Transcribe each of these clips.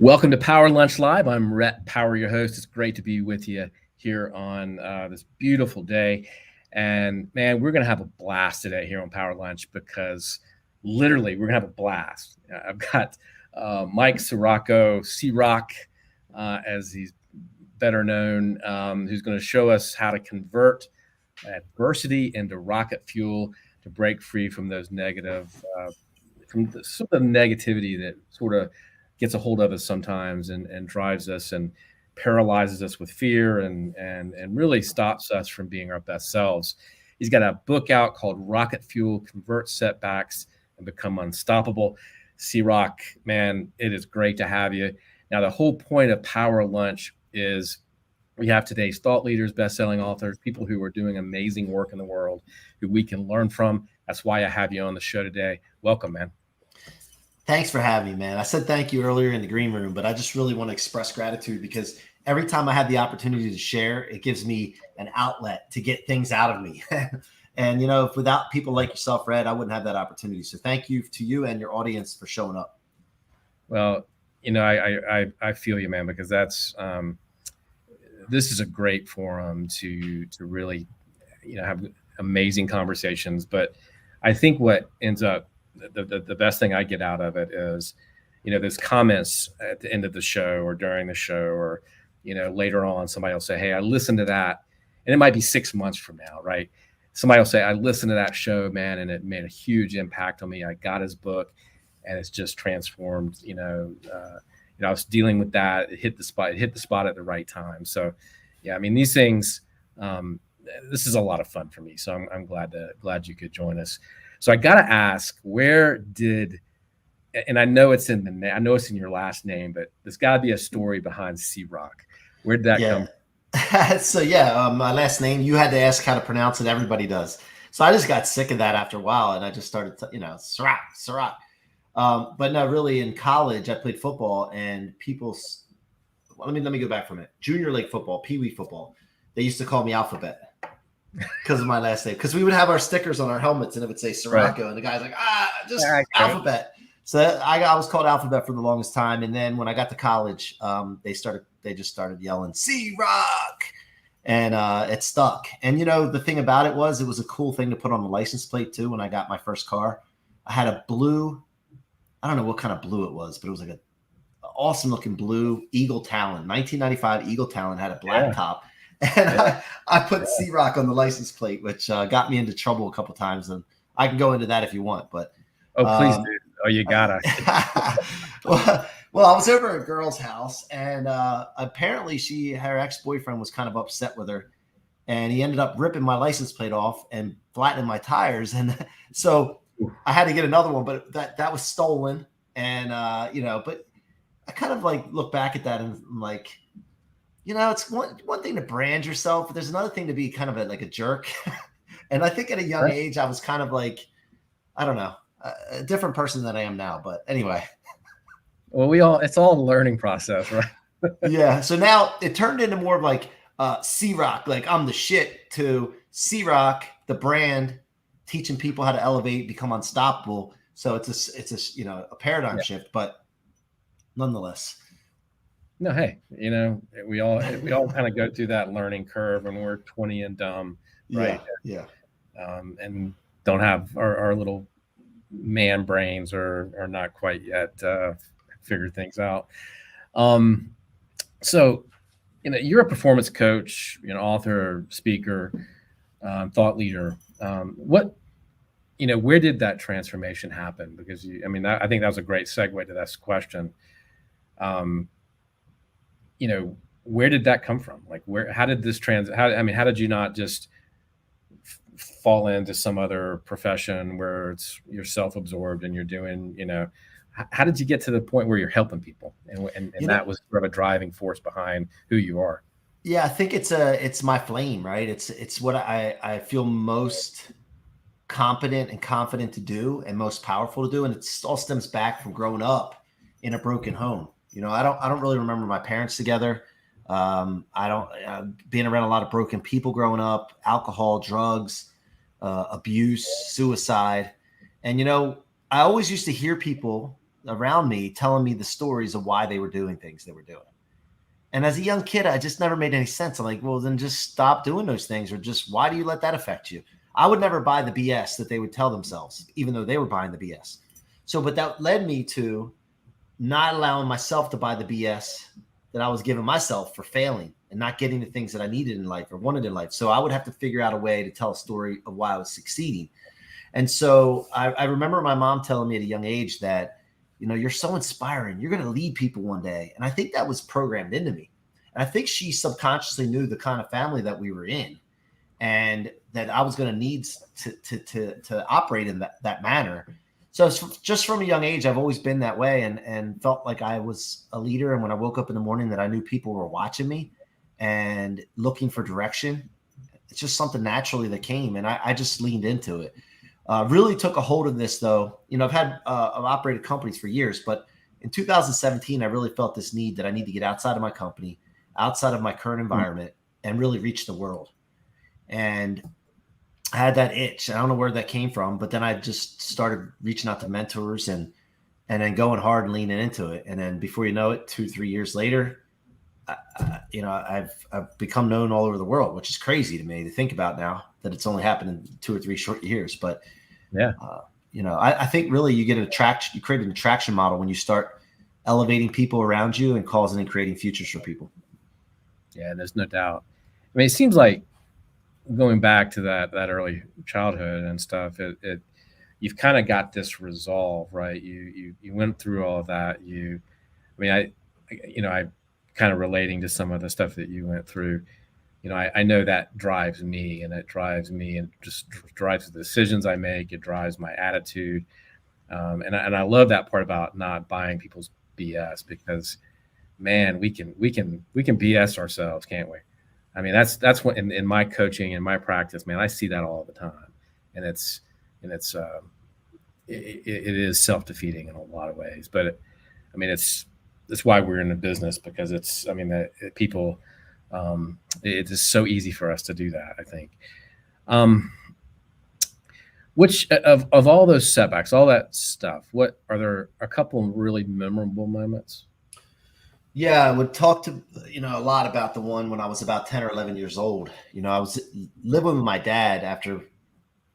Welcome to Power Lunch Live. I'm Rhett, Power, your host. It's great to be with you here on this beautiful day. And man, we're going to have a blast today here on Power Lunch because literally we're going to have a blast. I've got Mike Ciorrocco, C-Roc, as he's better known, who's going to show us how to convert adversity into rocket fuel to break free from those negative, from the sort of negativity that sort of gets a hold of us sometimes and drives us and paralyzes us with fear and really stops us from being our best selves. He's got a book out called Rocket Fuel: Convert Setbacks and Become Unstoppable. C-Roc, man, it is great to have you. Now, the whole point of Power Lunch is we have today's thought leaders, best-selling authors, people who are doing amazing work in the world who we can learn from. That's why I have you on the show today. Welcome, man. Thanks for having me, man. I said thank you earlier in the green room, but I just really want to express gratitude because every time I have the opportunity to share, it gives me an outlet to get things out of me. And, if without people like yourself, Rhett, I wouldn't have that opportunity. So thank you to you and your audience for showing up. Well, I feel you, man, because that's this is a great forum to really, have amazing conversations. But I think what ends up the best thing I get out of it is, there's comments at the end of the show or during the show or, later on, somebody will say, hey, I listened to that. And it might be 6 months from now, right? Somebody will say, I listened to that show, man, and it made a huge impact on me. I got his book and it's just transformed, I was dealing with that. It hit the spot at the right time. So, yeah, I mean, these things, this is a lot of fun for me. So I'm glad you could join us. So I got to ask, and I know it's in your last name, but there's got to be a story behind C-Roc. Where did that come from? So my last name, you had to ask how to pronounce it. Everybody does. So I just got sick of that after a while. And I just started, Ciorrocco. But no, really in college, I played football and let me go back from it. Junior league football, Pee Wee football. They used to call me Alphabet. Because of my last name, because we would have our stickers on our helmets and it would say Ciorrocco, right. And the guy's like, just Alphabet. So I was called Alphabet for the longest time, and then when I got to college, they just started yelling C-Roc, and it stuck. And the thing about it was a cool thing to put on the license plate too. When I got my first car, I had a blue, I don't know what kind of blue it was, but it was like an awesome looking blue Eagle Talon, 1995 Eagle Talon, had a black top. And I put C-Roc on the license plate, which got me into trouble a couple times. And I can go into that if you want, but. Please do. Oh, you gotta. well, I was over at a girl's house and apparently her ex-boyfriend was kind of upset with her and he ended up ripping my license plate off and flattening my tires. And so I had to get another one, but that was stolen. And, but I kind of like look back at that and I'm like, it's one thing to brand yourself, but there's another thing to be kind of like a jerk. And I think at a young age, I was kind of like, I don't know, a different person than I am now. But anyway. Well, it's all a learning process, right? Yeah. So now it turned into more of like C-Roc, like I'm the shit, to C-Roc, the brand, teaching people how to elevate, become unstoppable. So it's a paradigm shift, but nonetheless. No, hey, we all kind of go through that learning curve when we're 20 and dumb, right? Yeah. And don't have our little man brains or not quite yet figured things out. So, you're a performance coach, author, speaker, thought leader. Where did that transformation happen? Because I think that was a great segue to this question. Where did that come from? Like, how did this how did you not just fall into some other profession where you're self-absorbed and you're doing, how did you get to the point where you're helping people? And that was sort of a driving force behind who you are. Yeah, I think it's my flame, right? It's what I feel most competent and confident to do and most powerful to do. And it all stems back from growing up in a broken home. I don't really remember my parents together. Being around a lot of broken people growing up, alcohol, drugs, abuse, suicide. And, I always used to hear people around me telling me the stories of why they were doing things they were doing. And as a young kid, I just never made any sense. I'm like, well, then just stop doing those things, or just why do you let that affect you? I would never buy the BS that they would tell themselves, even though they were buying the BS. So, but that led me to not allowing myself to buy the BS that I was giving myself for failing and not getting the things that I needed in life or wanted in life. So I would have to figure out a way to tell a story of why I was succeeding. And so I remember my mom telling me at a young age that, you're so inspiring. You're going to lead people one day. And I think that was programmed into me. And I think she subconsciously knew the kind of family that we were in, and that I was going to need to operate in that manner. So just from a young age, I've always been that way, and felt like I was a leader. And when I woke up in the morning, that I knew people were watching me and looking for direction. It's just something naturally that came, and I just leaned into it. Really took a hold of this, though. I've operated companies for years, but in 2017, I really felt this need that I need to get outside of my company, outside of my current environment, and really reach the world. And I had that itch. I don't know where that came from, but then I just started reaching out to mentors and then going hard and leaning into it. And then before you know it, 2-3 years later, I've become known all over the world, which is crazy to me to think about now that it's only happened in 2 or 3 short years. But yeah, I think really you create an attraction model when you start elevating people around you and causing and creating futures for people. Yeah, there's no doubt. I mean, it seems like going back to that early childhood and stuff, you've kind of got this resolve, right? You went through all of that. I kind of relating to some of the stuff that you went through. I know that drives me, and it drives me, and just drives the decisions I make. It drives my attitude, and I love that part about not buying people's BS, because, man, we can BS ourselves, can't we? I mean, that's what in my coaching and my practice, man, I see that all the time, and it is self-defeating in a lot of ways. But it's why we're in the business, because people. It is so easy for us to do that, I think. Which of all those setbacks, all that stuff, what are there a couple of really memorable moments? Yeah, I would talk to a lot about the one when I was about 10 or 11 years old. I was living with my dad after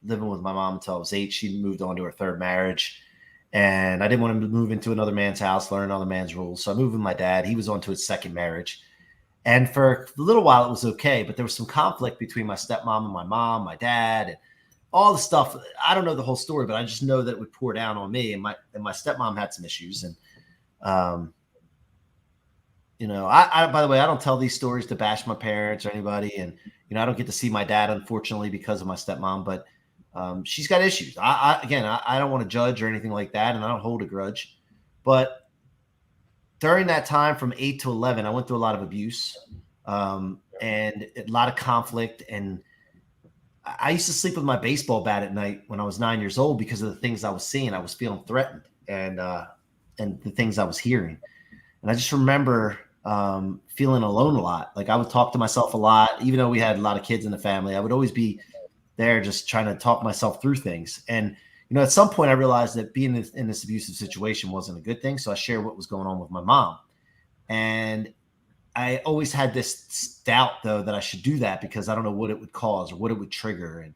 living with my mom until I was 8. She moved on to her third marriage, and I didn't want to move into another man's house, learn another man's rules. So I moved with my dad. He was on to his second marriage. And for a little while, it was okay. But there was some conflict between my stepmom and my mom, my dad, and all the stuff. I don't know the whole story, but I just know that it would pour down on me. And my stepmom had some issues. And, I by the way, I don't tell these stories to bash my parents or anybody. And, I don't get to see my dad, unfortunately, because of my stepmom. But she's got issues. I don't want to judge or anything like that. And I don't hold a grudge. But during that time from 8 to 11, I went through a lot of abuse and a lot of conflict. And I used to sleep with my baseball bat at night when I was 9 years old because of the things I was seeing. I was feeling threatened and the things I was hearing. And I just remember feeling alone a lot. Like I would talk to myself a lot, even though we had a lot of kids in the family. I would always be there just trying to talk myself through things. And at some point I realized that being in this abusive situation wasn't a good thing. So I shared what was going on with my mom. And I always had this doubt, though, that I should do that because I don't know what it would cause or what it would trigger and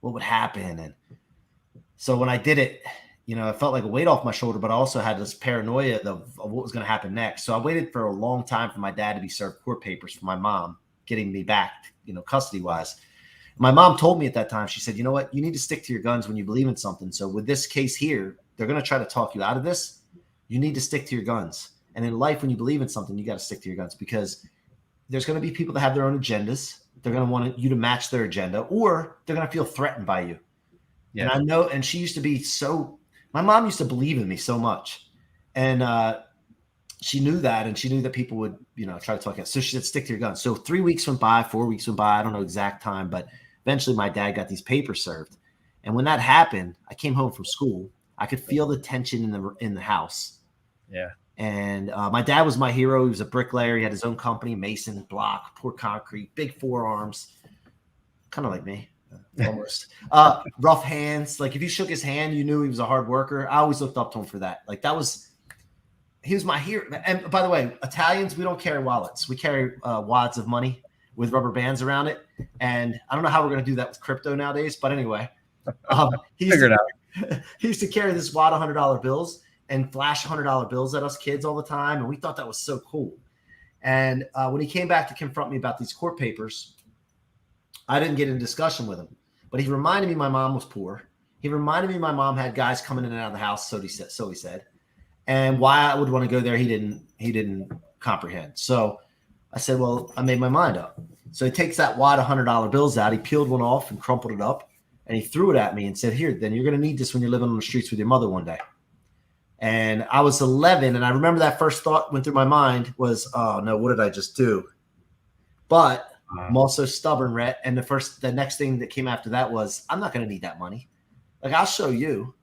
what would happen. And so when I did it, I felt like a weight off my shoulder, but I also had this paranoia of what was going to happen next. So I waited for a long time for my dad to be served court papers for my mom getting me back, custody wise. My mom told me at that time, she said, you know what, you need to stick to your guns when you believe in something. So with this case here, they're going to try to talk you out of this. You need to stick to your guns. And in life, when you believe in something, you got to stick to your guns because there's going to be people that have their own agendas. They're going to want you to match their agenda, or they're going to feel threatened by you. Yeah. And I know, and she used to be my mom used to believe in me so much. And she knew that, and she knew that people would, try to talk out. So she said, stick to your guns. So 3 weeks went by, 4 weeks went by. I don't know exact time, but eventually my dad got these papers served. And when that happened, I came home from school. I could feel the tension in the house. Yeah. And my dad was my hero. He was a bricklayer. He had his own company, mason, block, pour concrete, big forearms, kind of like me, almost. Rough hands. Like if you shook his hand, you knew he was a hard worker. I always looked up to him for that. Like that was he was my hero. And by the way, Italians, we don't carry wallets. We carry wads of money with rubber bands around it. And I don't know how we're going to do that with crypto nowadays. But anyway, he used to carry this wad of $100 bills and flash $100 bills at us kids all the time. And we thought that was so cool. And when he came back to confront me about these court papers, I didn't get in discussion with him. But he reminded me my mom was poor. He reminded me my mom had guys coming in and out of the house, so he said. And why I would want to go there, he didn't comprehend. So I said, well, I made my mind up. So he takes that wad of $100 bills out. He peeled one off and crumpled it up, and he threw it at me and said, here, then you're going to need this when you're living on the streets with your mother one day. And I was 11, and I remember that first thought went through my mind was, oh, no, what did I just do? But I'm also stubborn, Rhett. And the next thing that came after that was, I'm not going to need that money. Like, I'll show you.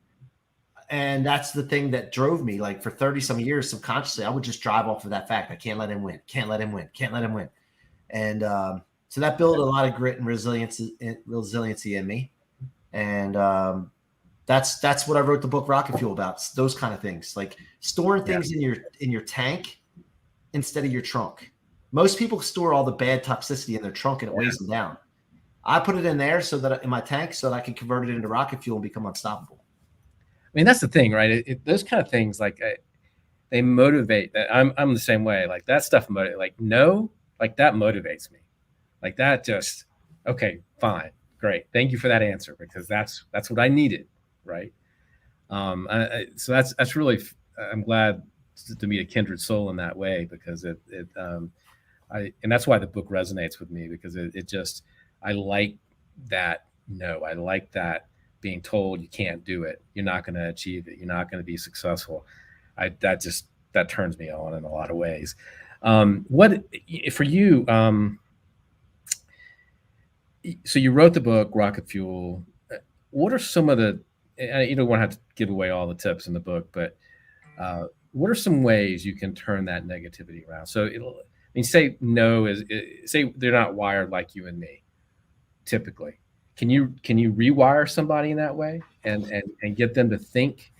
And that's the thing that drove me. Like, for 30 some years, subconsciously, I would just drive off of that fact. I can't let him win. Can't let him win. Can't let him win. And so that built a lot of grit and resiliency in me. And that's what I wrote the book Rocket Fuel about. Those kind of things, like storing things in your tank instead of your trunk. Most people store all the bad toxicity in their trunk and it weighs them down. I put it in there in my tank so that I can convert it into rocket fuel and become unstoppable. I mean, that's the thing, right? Those kind of things, like they motivate. I'm the same way. Like that stuff motivates. Like that motivates me. Like that just, okay, fine, great. Thank you for that answer, because that's what I needed, right? So that's really. I'm glad to meet a kindred soul in that way, because and that's why the book resonates with me, because it just, I like that. No, I like that being told you can't do it. You're not going to achieve it. You're not going to be successful. That turns me on in a lot of ways. What for you? So you wrote the book Rocket Fuel. What are some of the, you don't want to have to give away all the tips in the book, but what are some ways you can turn that negativity around? So say no say they're not wired like you and me, typically. Can you rewire somebody in that way and get them to think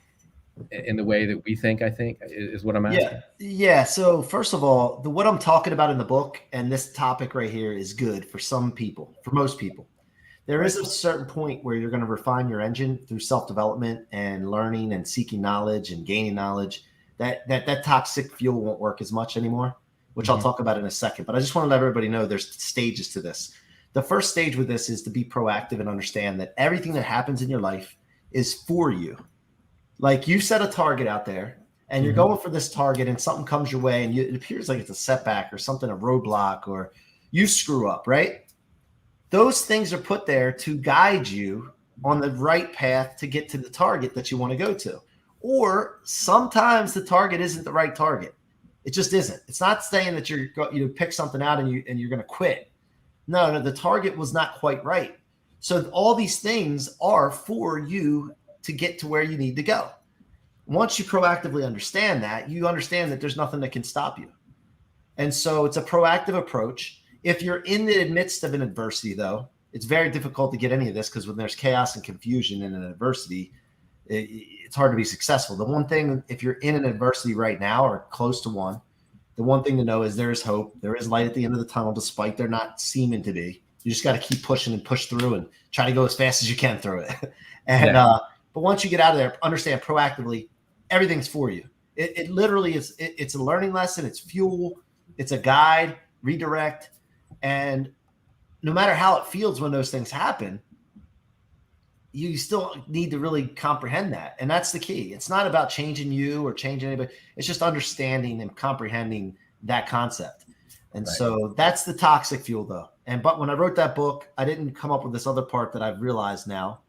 in the way that we think, I think, is what I'm asking. Yeah. So first of all, what I'm talking about in the book and this topic right here is good for some people, for most people. There is a certain point where you're going to refine your engine through self-development and learning and seeking knowledge and gaining knowledge. That toxic fuel won't work as much anymore, which I'll talk about in a second. But I just want to let everybody know there's stages to this. The first stage with this is to be proactive and understand that everything that happens in your life is for you. Like, you set a target out there and you're going for this target, and something comes your way and it appears like it's a setback or something, a roadblock, or you screw up, right? Those things are put there to guide you on the right path to get to the target that you want to go to. Or sometimes the target isn't the right target. It just isn't. It's not saying that you pick something out and you're going to quit. No, the target was not quite right. So all these things are for you to get to where you need to go. Once you proactively understand that, you understand that there's nothing that can stop you. And so it's a proactive approach. If you're in the midst of an adversity, though, it's very difficult to get any of this, because when there's chaos and confusion in an adversity, it's hard to be successful. The one thing, if you're in an adversity right now or close to one, the one thing to know is there is hope. There is light at the end of the tunnel, despite there not seeming to be. You just got to keep pushing and push through and try to go as fast as you can through it. And but once you get out of there, understand proactively, everything's for you. It literally is. It's a learning lesson. It's fuel. It's a guide, redirect. And no matter how it feels when those things happen, you still need to really comprehend that. And that's the key. It's not about changing you or changing anybody. It's just understanding and comprehending that concept. And so that's the toxic fuel, though. But when I wrote that book, I didn't come up with this other part that I've realized now.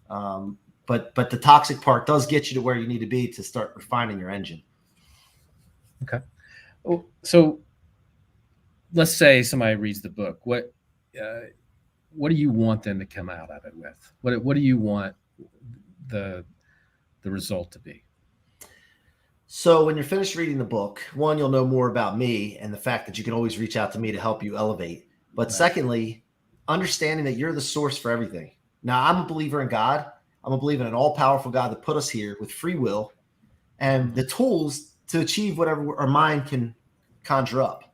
But the toxic part does get you to where you need to be to start refining your engine. Okay. So let's say somebody reads the book. What do you want them to come out of it with? What do you want the result to be? So when you're finished reading the book, one, you'll know more about me and the fact that you can always reach out to me to help you elevate. But secondly, understanding that you're the source for everything. Now, I'm a believer in God. I'm a believer in an all-powerful God that put us here with free will and the tools to achieve whatever our mind can conjure up.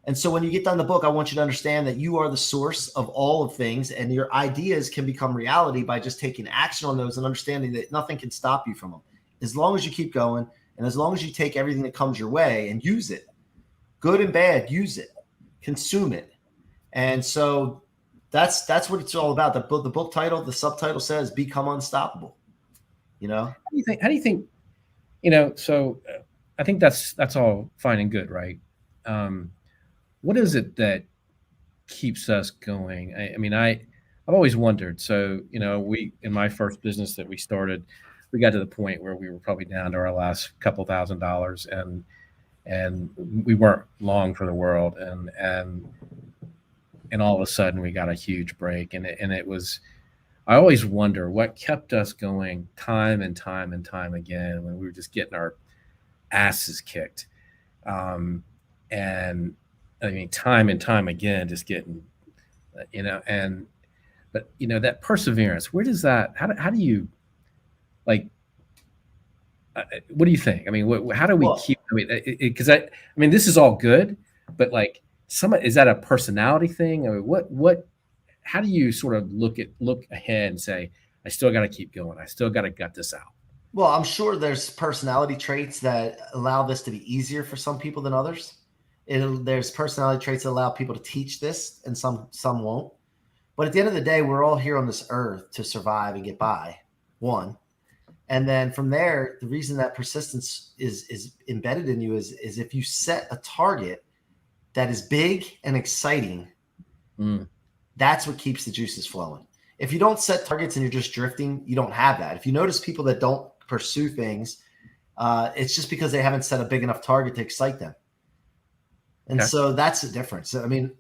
And so when you get done the book, I want you to understand that you are the source of all of things, and your ideas can become reality by just taking action on those and understanding that nothing can stop you from them. As long as you keep going, and as long as you take everything that comes your way and use it, good and bad, use it, consume it. And so that's what it's all about. The book title, the subtitle says, "Become Unstoppable." How do you think, so I think that's all fine and good, right? What is it that keeps us going? I've always wondered. So, we, in my first business that we started, we got to the point where we were probably down to our last couple $1,000s, and we weren't long for the world. And all of a sudden we got a huge break, and it was, I always wonder what kept us going time and time and time again when we were just getting our asses kicked. And time and time again, just getting, but that perseverance, where does that, how do you, like, what do you think? How do we keep, because this is all good, but like, is that a personality thing? How do you sort of look ahead and say, I still got to keep going. I still got to gut this out? Well, I'm sure there's personality traits that allow this to be easier for some people than others. There's personality traits that allow people to teach this, and some won't. But at the end of the day, we're all here on this earth to survive and get by, one. And then from there, the reason that persistence is embedded in you is if you set a target that is big and exciting, that's what keeps the juices flowing. If you don't set targets and you're just drifting, you don't have that. If you notice people that don't pursue things, it's just because they haven't set a big enough target to excite them. And so that's the difference.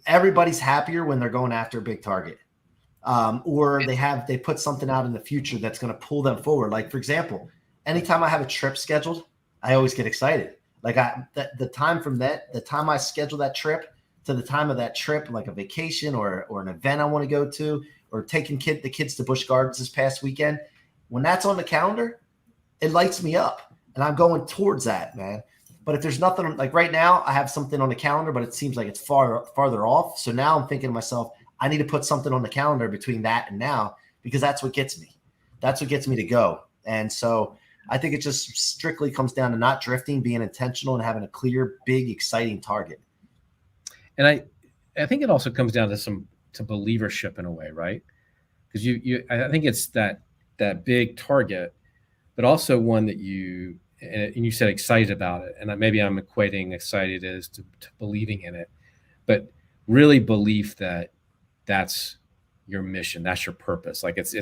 Everybody's happier when they're going after a big target, or they put something out in the future that's going to pull them forward. Like, for example, anytime I have a trip scheduled, I always get excited. Like the time I schedule that trip to the time of that trip, like a vacation or an event I want to go to, or taking the kids to Busch Gardens this past weekend, when that's on the calendar, it lights me up, and I'm going towards that, man. But if there's nothing, like right now, I have something on the calendar, but it seems like it's farther off. So now I'm thinking to myself, I need to put something on the calendar between that and now, because that's what gets me. That's what gets me to go. And so I think it just strictly comes down to not drifting, being intentional, and having a clear, big, exciting target. And I think it also comes down to believership in a way, right? Because I think it's that big target, but also one that and you said excited about it, and maybe I'm equating excited as to believing in it, but really belief that that's your mission, that's your purpose. Like it's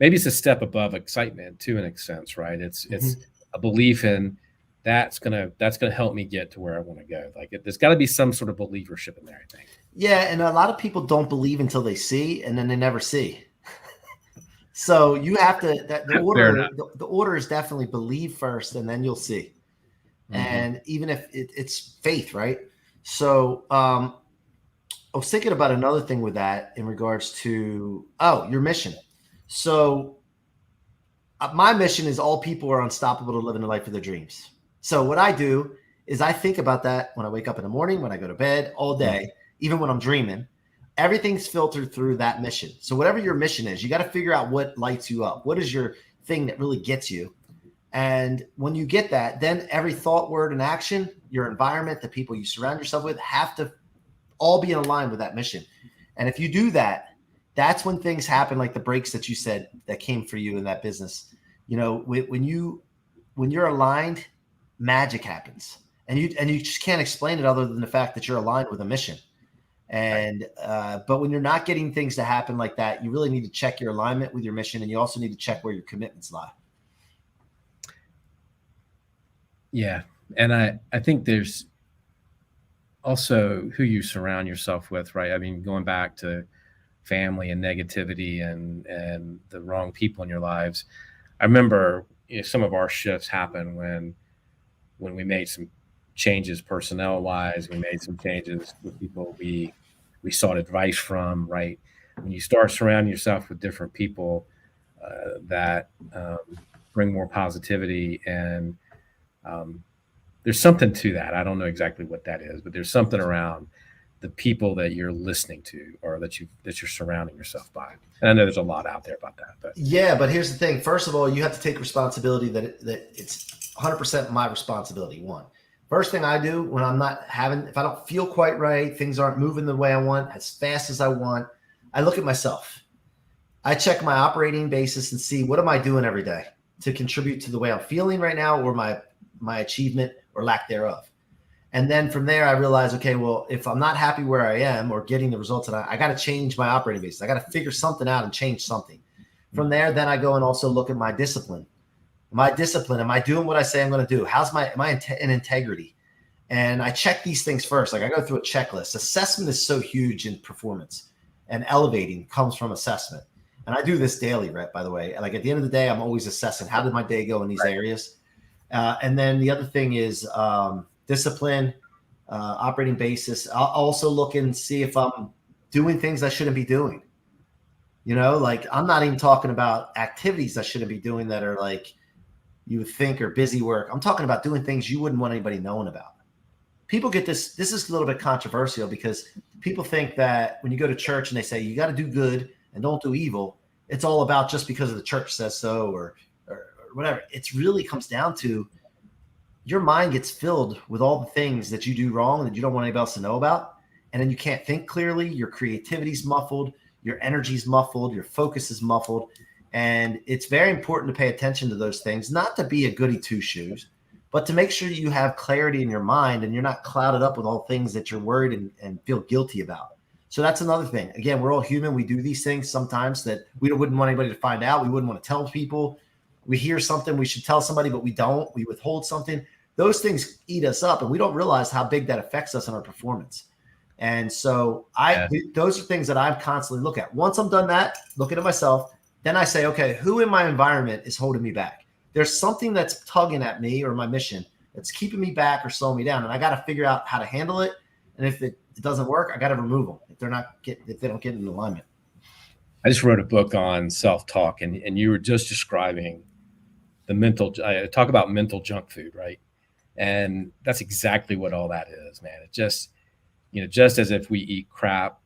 maybe it's a step above excitement to an extent, right? It's a belief in that's gonna help me get to where I want to go. Like there's got to be some sort of believership in there, I think. Yeah, and a lot of people don't believe until they see, and then they never see. So you have to, the order is definitely believe first, and then you'll see. And even if it's faith, right? So I was thinking about another thing with that in regards to, your mission. So my mission is all people are unstoppable to live in the life of their dreams. So what I do is I think about that when I wake up in the morning, when I go to bed, all day, even when I'm dreaming. Everything's filtered through that mission. So whatever your mission is, you got to figure out what lights you up. What is your thing that really gets you? And when you get that, then every thought, word, and action, your environment, the people you surround yourself with, have to all be in line with that mission. And if you do that, that's when things happen, like the breaks that you said that came for you in that business. When you're aligned, magic happens. And you just can't explain it other than the fact that you're aligned with a mission. And but when you're not getting things to happen like that, you really need to check your alignment with your mission, and you also need to check where your commitments lie. Yeah, and I think there's also who you surround yourself with, right? Going back to family and negativity and the wrong people in your lives. I remember some of our shifts happened when we made some changes personnel wise. We made some changes with people we sought advice from, right? When you start surrounding yourself with different people that bring more positivity and there's something to that. I don't know exactly what that is, but there's something around the people that you're listening to or that you're surrounding yourself by. And I know there's a lot out there about that. But yeah, but here's the thing. First of all, you have to take responsibility that it's 100% my responsibility. One. First thing I do when I'm not if I don't feel quite right, things aren't moving the way I want, as fast as I want, I look at myself. I check my operating basis and see what am I doing every day to contribute to the way I'm feeling right now or my achievement or lack thereof. And then from there, I realize, okay, well, if I'm not happy where I am or getting the results that I got to change my operating basis. I got to figure something out and change something. From there, then I go and also look at my discipline. Am I doing what I say I'm going to do? Am I in integrity? And I check these things first. Like I go through a checklist. Assessment is so huge in performance, and elevating comes from assessment. And I do this daily, Rhett, by the way. Like at the end of the day, I'm always assessing how did my day go in these areas. And then the other thing is discipline, operating basis. I'll also look and see if I'm doing things I shouldn't be doing. You know, like I'm not even talking about activities I shouldn't be doing that are like you would think are busy work. I'm talking about doing things you wouldn't want anybody knowing about. People get this. This is a little bit controversial because people think that when you go to church and they say you got to do good and don't do evil, it's all about just because of the church says so or whatever. It really comes down to your mind gets filled with all the things that you do wrong that you don't want anybody else to know about. And then you can't think clearly. Your creativity's muffled. Your energy's muffled. Your focus is muffled. And it's very important to pay attention to those things, not to be a goody two-shoes, but to make sure you have clarity in your mind and you're not clouded up with all things that you're worried and feel guilty about. So that's another thing. Again, we're all human. We do these things sometimes that we wouldn't want anybody to find out. We wouldn't want to tell people. We hear something we should tell somebody, but we don't. We withhold something. Those things eat us up, and we don't realize how big that affects us in our performance. And so those are things that I constantly look at. Once I'm done that, looking at myself, then I say, okay, who in my environment is holding me back? There's something that's tugging at me or my mission that's keeping me back or slowing me down, and I got to figure out how to handle it. And if it doesn't work, I got to remove them if they don't get in alignment. I just wrote a book on self-talk, and you were just describing the mental. I talk about mental junk food, right? And that's exactly what all that is, man. It just, just as if we eat crap,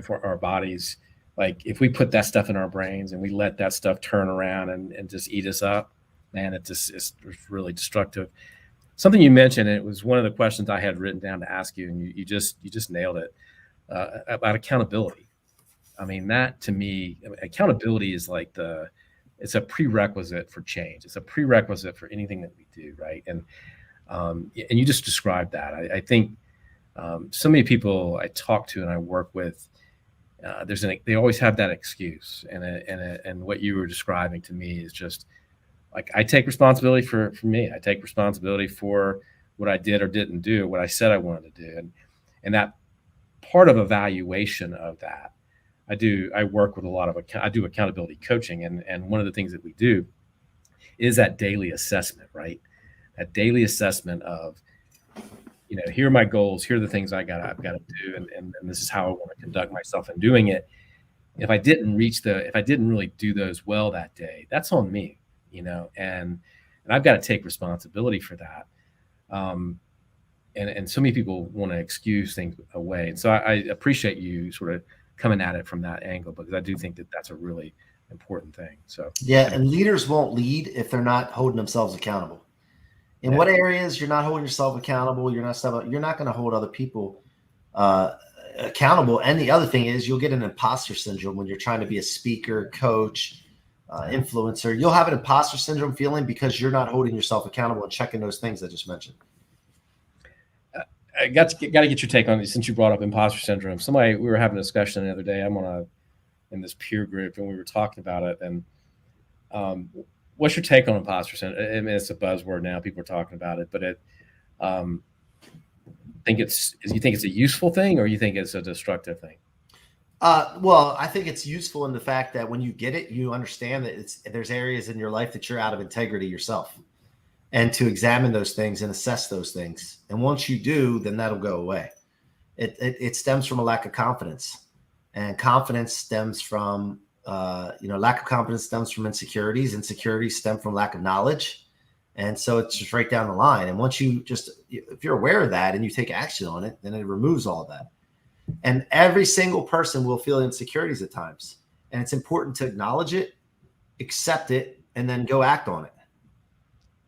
for our bodies, like if we put that stuff in our brains and we let that stuff turn around and just eat us up, man, it's really destructive. Something you mentioned, it was one of the questions I had written down to ask you, and you just nailed it, about accountability. I mean, that to me, accountability is like it's a prerequisite for change. It's a prerequisite for anything that we do, right? And you just described that. I think so many people I talk to and I work with, they always have that excuse, and what you were describing to me is just like I take responsibility for me. I take responsibility for what I did or didn't do, what I said I wanted to do, and that part of evaluation of that. I work with I do accountability coaching, and one of the things that we do is that daily assessment, right? That daily assessment of, here are my goals, here are the things I've got to do, and this is how I want to conduct myself in doing it. If I didn't really do those well that day, that's on me, and I've got to take responsibility for that. And so many people want to excuse things away, and so I appreciate you sort of coming at it from that angle, because I do think that that's a really important thing. So yeah, and leaders won't lead if they're not holding themselves accountable. In what areas you're not holding yourself accountable, you're not going to hold other people accountable. And the other thing is you'll get an imposter syndrome when you're trying to be a speaker, coach, influencer. You'll have an imposter syndrome feeling because you're not holding yourself accountable and checking those things I just mentioned. I got to get your take on it since you brought up imposter syndrome. We were having a discussion the other day. I'm in this peer group, and we were talking about it. And what's your take on imposter syndrome? I mean, it's a buzzword now. People are talking about it, but you think it's a useful thing, or you think it's a destructive thing? Well, I think it's useful in the fact that when you get it, you understand that there's areas in your life that you're out of integrity yourself, and to examine those things and assess those things. And once you do, then that'll go away. It stems from a lack of confidence, and confidence stems from, lack of confidence stems from insecurities. Insecurities stem from lack of knowledge, And so it's just right down the line. And once if you're aware of that and you take action on it, then it removes all of that. And every single person will feel insecurities at times. And it's important to acknowledge it, accept it, and then go act on it.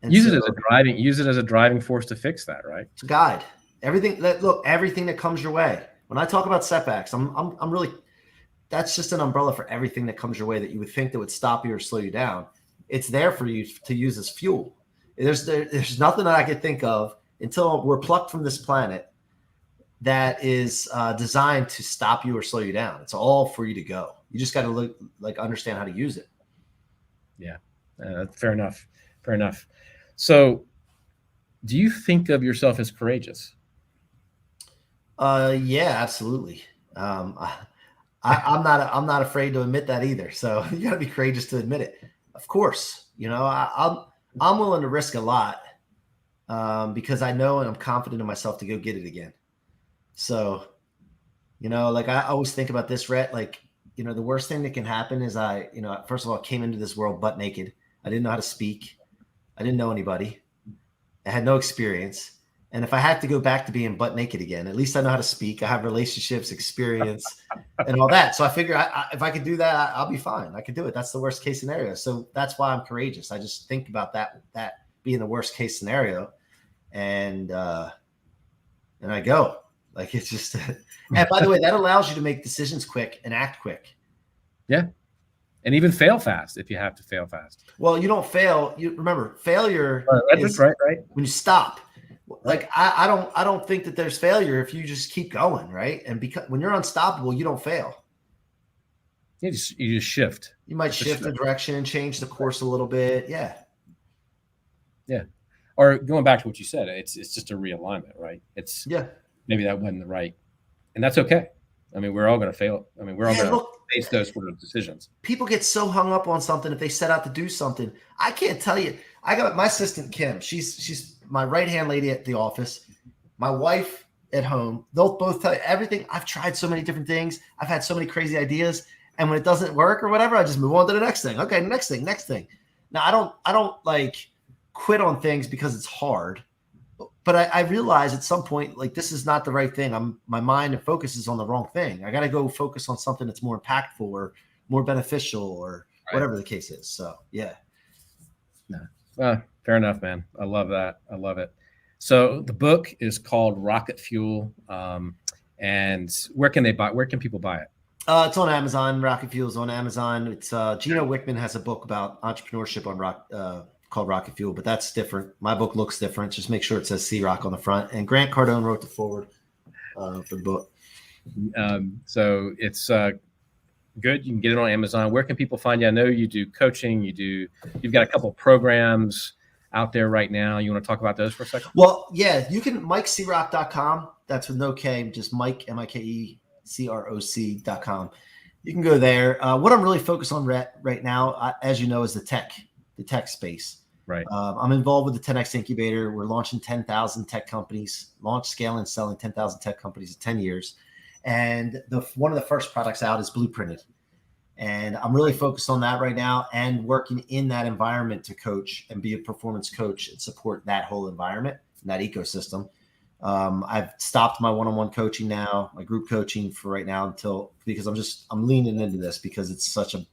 And use it as a driving force to fix that, right? It's a guide. Everything that comes your way. When I talk about setbacks, I'm really, that's just an umbrella for everything that comes your way that you would think that would stop you or slow you down. It's there for you to use as fuel. There's nothing that I could think of until we're plucked from this planet that is designed to stop you or slow you down. It's all for you to go. You just got to understand how to use it. Yeah, fair enough. Fair enough. So, do you think of yourself as courageous? Yeah, absolutely. I'm not afraid to admit that either. So you got to be courageous to admit it. Of course, I'm willing to risk a lot because I know and I'm confident in myself to go get it again. So, I always think about this, Rhett, the worst thing that can happen is first of all, came into this world butt naked. I didn't know how to speak. I didn't know anybody. I had no experience. And if I had to go back to being butt naked again, at least I know how to speak. I have relationships, experience, and all that. So I figure if I could do that, I'll be fine. I could do it. That's the worst case scenario. So that's why I'm courageous. I just think about that being the worst case scenario, and I go. It's just. And by the way, that allows you to make decisions quick and act quick. Yeah. And even fail fast if you have to fail fast. Well, you don't fail. You remember failure is right. When you stop. I don't think that there's failure if you just keep going, right? And because when you're unstoppable, you don't fail. You just shift. You might shift the direction and change the course a little bit. Yeah. Yeah. Or going back to what you said, it's just a realignment, right? Maybe that wasn't the right, and that's okay. I mean, we're all going to fail. I mean, we're all going to face those sort of decisions. People get so hung up on something if they set out to do something. I can't tell you. I got my assistant, Kim. She's my right-hand lady at the office. My wife at home. They'll both tell you everything. I've tried so many different things. I've had so many crazy ideas. And when it doesn't work or whatever, I just move on to the next thing. Okay, next thing. Now, I don't quit on things because it's hard. But I realize at some point, this is not the right thing. My mind and focus is on the wrong thing. I got to go focus on something that's more impactful or more beneficial or whatever the case is. So, yeah. Fair enough, man. I love that. I love it. So the book is called Rocket Fuel. And where can people buy it? It's on Amazon. Rocket Fuel is on Amazon. It's Gino Wickman has a book about entrepreneurship on called Rocket Fuel, but that's different. My book looks different. Just make sure it says C-Roc on the front. And Grant Cardone wrote the forward for the book. So it's good. You can get it on Amazon. Where can people find you? I know you do coaching. You've got a couple of programs out there right now. You want to talk about those for a second? Well, yeah, you can MikeCroc.com. That's with no K, just Mike, MikeCroc.com. You can go there. What I'm really focused on right now, as you know, is the tech space. Right. I'm involved with the 10X incubator. We're launching 10,000 tech companies, scaling, selling 10,000 tech companies in 10 years. And one of the first products out is Blueprinted. And I'm really focused on that right now and working in that environment to coach and be a performance coach and support that whole environment and that ecosystem. I've stopped my one-on-one coaching now, my group coaching for right now because I'm leaning into this because it's such a,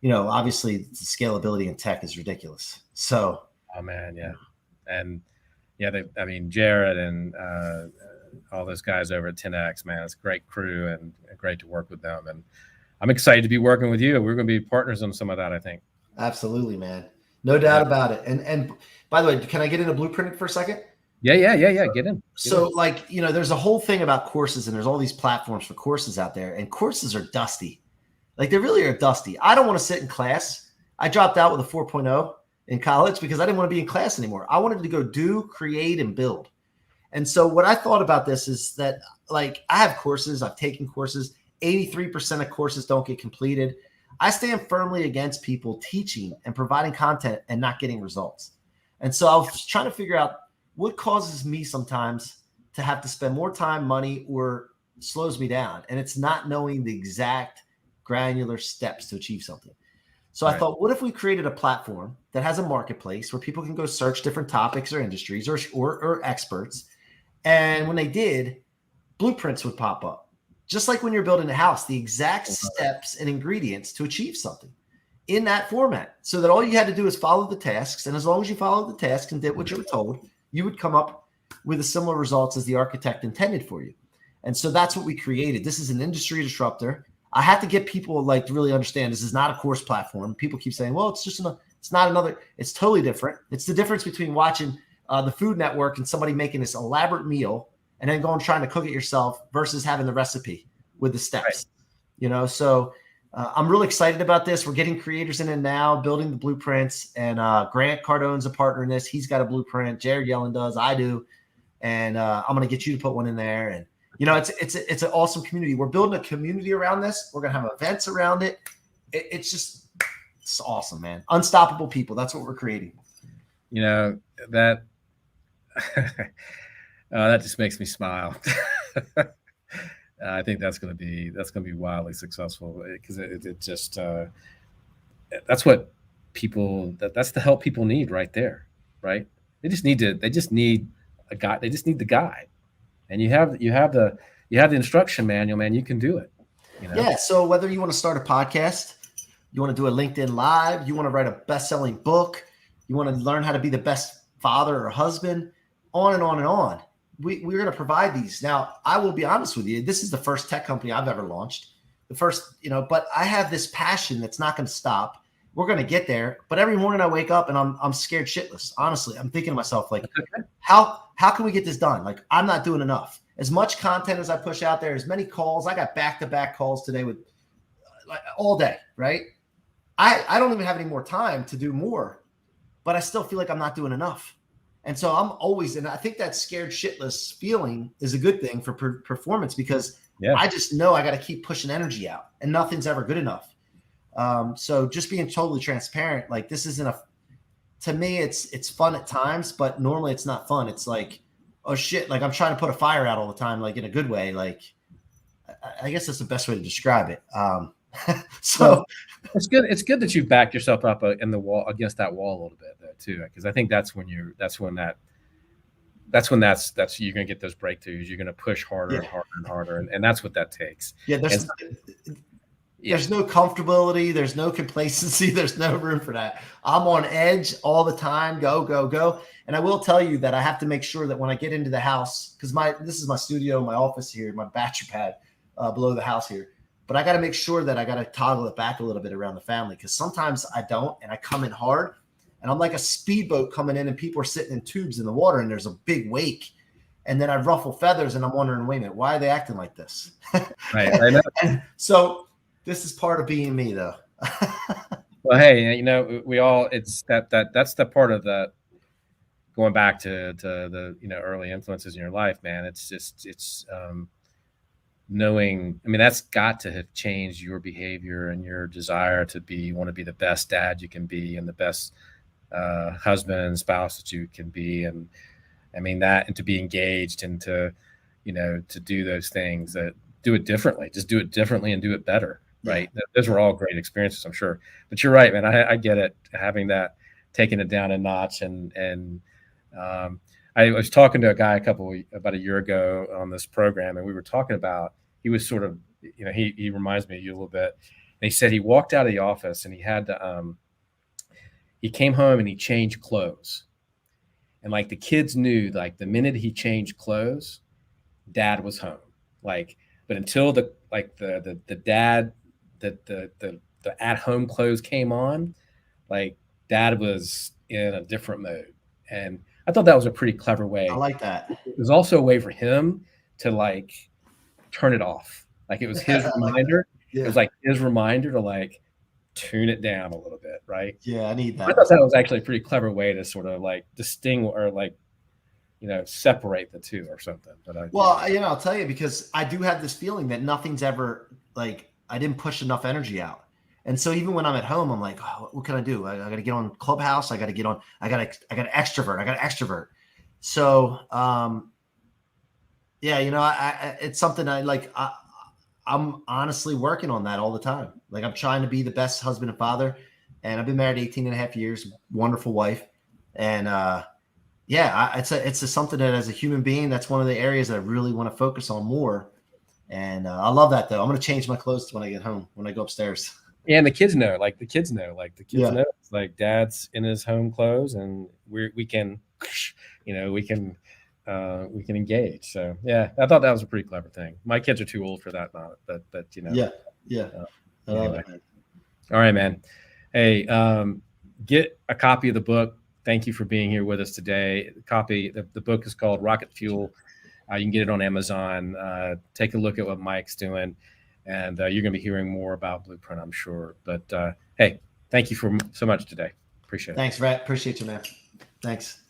obviously the scalability in tech is ridiculous. So, oh man, yeah, and yeah, Jared and all those guys over at 10X, man, it's a great crew and great to work with them. And I'm excited to be working with you. We're going to be partners on some of that, I think. Absolutely, man, no doubt about it. And by the way, can I get into Blueprinted for a second? Yeah. Get in. There's a whole thing about courses, and there's all these platforms for courses out there, and courses are dusty. They really are dusty. I don't want to sit in class. I dropped out with a 4.0 in college because I didn't want to be in class anymore. I wanted to go do, create, and build. And so what I thought about this is that, I have courses. I've taken courses. 83% of courses don't get completed. I stand firmly against people teaching and providing content and not getting results. And so I was trying to figure out what causes me sometimes to have to spend more time, money, or slows me down. And it's not knowing the exact granular steps to achieve something. So I thought, what if we created a platform that has a marketplace where people can go search different topics or industries or experts. And when they did, blueprints would pop up. Just like when you're building a house, the exact steps and ingredients to achieve something in that format, so that all you had to do is follow the tasks. And as long as you followed the tasks and did what you were told, you would come up with a similar results as the architect intended for you. And so that's what we created. This is an industry disruptor. I have to get people like to really understand this is not a course platform. People keep saying, well, it's not another, it's totally different. It's the difference between watching the Food Network and somebody making this elaborate meal and then going trying to cook it yourself versus having the recipe with the steps, So I'm really excited about this. We're getting creators in it now, building the blueprints, and Grant Cardone's a partner in this. He's got a blueprint. Jared Yellen does. I do. And I'm going to get you to put one in there. And, it's an awesome community. We're building a community around this. We're going to have events around it. It's awesome, man. Unstoppable people. That's what we're creating. That that just makes me smile. I think that's going to be wildly successful because it just that's what people that's the help people need right there, right? They just need a guy. They just need the guide, and you have the instruction manual, man. You can do it. Yeah. So whether you want to start a podcast, you want to do a LinkedIn Live, you want to write a best-selling book, you want to learn how to be the best father or husband, on and on and on. We're going to provide these. Now, I will be honest with you. This is the first tech company I've ever launched. The first, but I have this passion that's not going to stop. We're going to get there. But every morning I wake up and I'm scared shitless. Honestly, I'm thinking to myself, like, how can we get this done? Like, I'm not doing enough. As much content as I push out there, as many calls. I got back-to-back calls today with all day, right? I don't even have any more time to do more, but I still feel like I'm not doing enough. And so I'm always, and I think that scared shitless feeling is a good thing for performance because I just know I got to keep pushing energy out and nothing's ever good enough. So just being totally transparent, like this isn't to me, it's fun at times, but normally it's not fun. It's like, oh shit, like I'm trying to put a fire out all the time, like in a good way. Like, I guess that's the best way to describe it. So it's good. It's good that you backed yourself up in the wall against that wall a little bit though, too, because I think that's when you're going to get those breakthroughs. You're going to push harder and harder and harder. And that's what that takes. Yeah. There's no comfortability. There's no complacency. There's no room for that. I'm on edge all the time. Go, go, go. And I will tell you that I have to make sure that when I get into the house, because this is my studio, my office here, my bachelor pad below the house here. But I got to make sure that I got to toggle it back a little bit around the family because sometimes I don't, and I come in hard, and I'm like a speedboat coming in, and people are sitting in tubes in the water, and there's a big wake, and then I ruffle feathers, and I'm wondering, wait a minute, why are they acting like this? Right. I know. And so this is part of being me, though. Well, hey, we all that's the part of the going back to the early influences in your life, man. It's knowing, I mean, that's got to have changed your behavior and your desire to want to be the best dad you can be and the best husband and spouse that you can be. And I mean that, and to be engaged and to do those things, that do it differently, just do it differently and do it better. Right. Those were all great experiences, I'm sure, but you're right, man. I get it. Having that, taking it down a notch. And I was talking to a guy about a year ago on this program, and we were talking about, he was sort of, he reminds me of you a little bit. And he said he walked out of the office and he had to, he came home and he changed clothes. And like the kids knew, like the minute he changed clothes, dad was home. Like, but until the dad, the at-home clothes came on, like dad was in a different mode. And I thought that was a pretty clever way. I like that. It was also a way for him to like turn it off. Like it was his reminder. It was like his reminder to like tune it down a little bit, right? Yeah, I need that. I thought that was actually a pretty clever way to sort of like distinguish or like, separate the two or something. But I'll tell you, because I do have this feeling that nothing's ever like, I didn't push enough energy out. And so even when I'm at home, I'm like, oh, what can I do? I got to get on Clubhouse. I got to extrovert. So, it's something I like. I'm honestly working on that all the time. Like I'm trying to be the best husband and father. and I've been married 18 and a half years, wonderful wife. And it's something that as a human being, that's one of the areas that I really want to focus on more. And I love that though. I'm going to change my clothes when I get home, when I go upstairs. Yeah, and the kids know, Yeah. know, it's like dad's in his home clothes and we can, we can engage. So yeah, I thought that was a pretty clever thing. My kids are too old for that, but Yeah. I love anyway. it, man. All right, man. Hey, get a copy of the book. Thank you for being here with us today. The book is called Rocket Fuel. You can get it on Amazon. Take a look at what Mike's doing, and you're going to be hearing more about Blueprint, I'm sure. But hey, thank you so much today. Appreciate it. Thanks, Rhett. Appreciate you, man. Thanks.